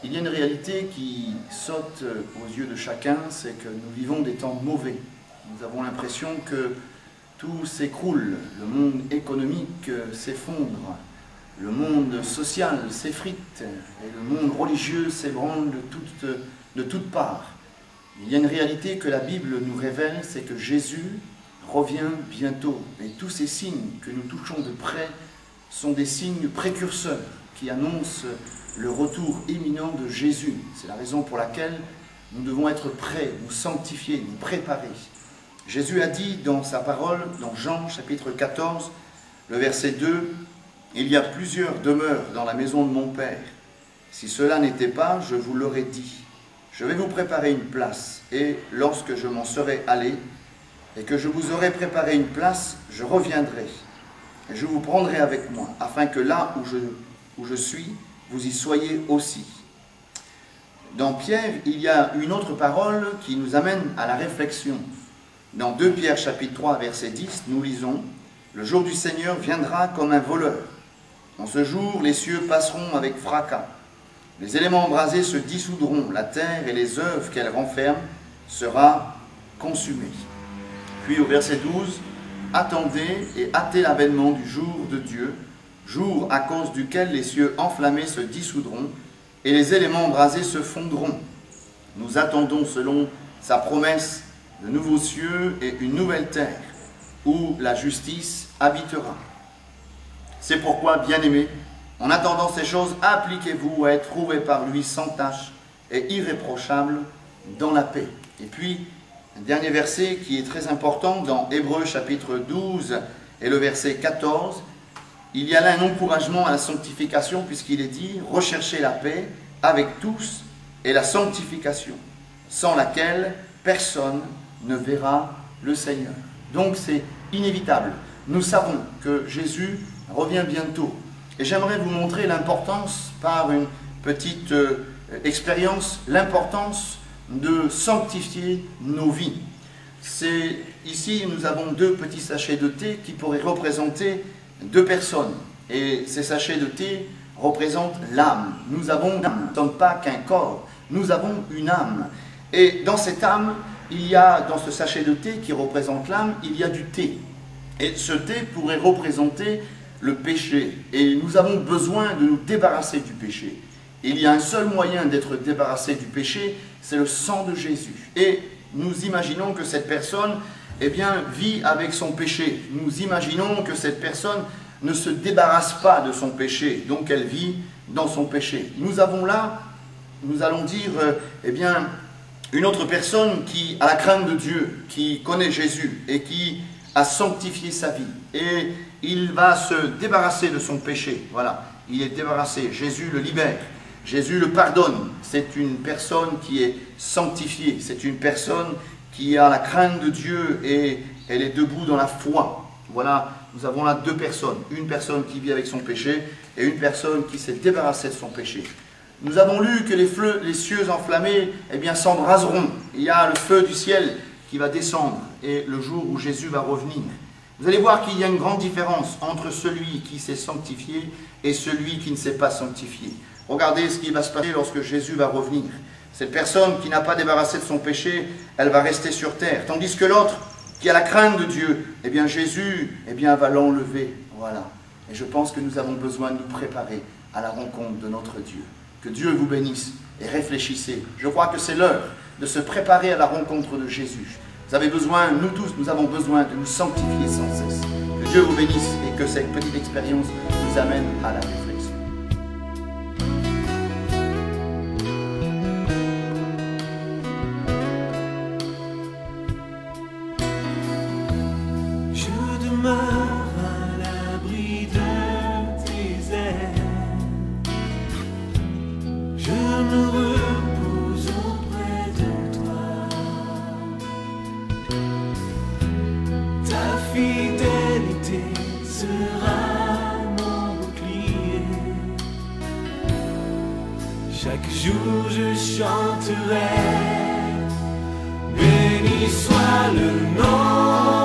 Il y a une réalité qui saute aux yeux de chacun, c'est que nous vivons des temps mauvais. Nous avons l'impression que tout s'écroule, le monde économique s'effondre, le monde social s'effrite et le monde religieux s'ébranle de toutes parts. Il y a une réalité que la Bible nous révèle, c'est que Jésus revient bientôt. Et tous ces signes que nous touchons de près sont des signes précurseurs qui annoncent le retour imminent de Jésus. C'est la raison pour laquelle nous devons être prêts, nous sanctifier, nous préparer. Jésus a dit dans sa parole, dans Jean chapitre 14, le verset 2, « Il y a plusieurs demeures dans la maison de mon Père. Si cela n'était pas, je vous l'aurais dit. Je vais vous préparer une place, et lorsque je m'en serai allé, et que je vous aurai préparé une place, je reviendrai, et je vous prendrai avec moi, afin que là où je suis, vous y soyez aussi. » Dans Pierre, il y a une autre parole qui nous amène à la réflexion. Dans 2 Pierre chapitre 3, verset 10, nous lisons « Le jour du Seigneur viendra comme un voleur. En ce jour, les cieux passeront avec fracas. Les éléments embrasés se dissoudront, la terre et les œuvres qu'elle renferme sera consumée. » Puis au verset 12, « Attendez et hâtez l'avènement du jour de Dieu, jour à cause duquel les cieux enflammés se dissoudront et les éléments embrasés se fondront. Nous attendons selon sa promesse de nouveaux cieux et une nouvelle terre où la justice habitera. C'est pourquoi, bien-aimés, en attendant ces choses, appliquez-vous à être trouvés par lui sans tache et irréprochable dans la paix. » Et puis, un dernier verset qui est très important dans Hébreux chapitre 12 et le verset 14, il y a là un encouragement à la sanctification puisqu'il est dit « Recherchez la paix avec tous et la sanctification, sans laquelle personne ne verra le Seigneur. » Donc c'est inévitable. Nous savons que Jésus revient bientôt. Et j'aimerais vous montrer l'importance, par une petite expérience, l'importance de sanctifier nos vies. Ici, nous avons 2 petits sachets de thé qui pourraient représenter 2 personnes. Et ces sachets de thé représentent l'âme. Nous avons une âme. Nous ne sommes pas qu'un corps. Nous avons une âme. Et dans cette âme, il y a, dans ce sachet de thé qui représente l'âme, il y a du thé. Et ce thé pourrait représenter le péché. Et nous avons besoin de nous débarrasser du péché. Il y a un seul moyen d'être débarrassé du péché, c'est le sang de Jésus. Et nous imaginons que cette personne, eh bien, vit avec son péché. Nous imaginons que cette personne ne se débarrasse pas de son péché, donc elle vit dans son péché. Nous avons là, nous allons dire, eh bien, une autre personne qui a la crainte de Dieu, qui connaît Jésus et qui a sanctifié sa vie. Et il va se débarrasser de son péché. Voilà, il est débarrassé. Jésus le libère. Jésus le pardonne. C'est une personne qui est sanctifiée. C'est une personne qui a la crainte de Dieu et elle est debout dans la foi. Voilà, nous avons là 2 personnes. Une personne qui vit avec son péché et une personne qui s'est débarrassée de son péché. Nous avons lu que les cieux enflammés, eh bien, s'embraseront. Il y a le feu du ciel qui va descendre et le jour où Jésus va revenir. Vous allez voir qu'il y a une grande différence entre celui qui s'est sanctifié et celui qui ne s'est pas sanctifié. Regardez ce qui va se passer lorsque Jésus va revenir. Cette personne qui n'a pas débarrassé de son péché, elle va rester sur terre. Tandis que l'autre, qui a la crainte de Dieu, eh bien Jésus va l'enlever. Voilà. Et je pense que nous avons besoin de nous préparer à la rencontre de notre Dieu. Que Dieu vous bénisse et réfléchissez. Je crois que c'est l'heure de se préparer à la rencontre de Jésus. Vous avez besoin, nous tous, nous avons besoin de nous sanctifier sans cesse. Que Dieu vous bénisse et que cette petite expérience nous amène à la réflexion. Fidélité sera mon bouclier. Chaque jour je chanterai, béni soit le nom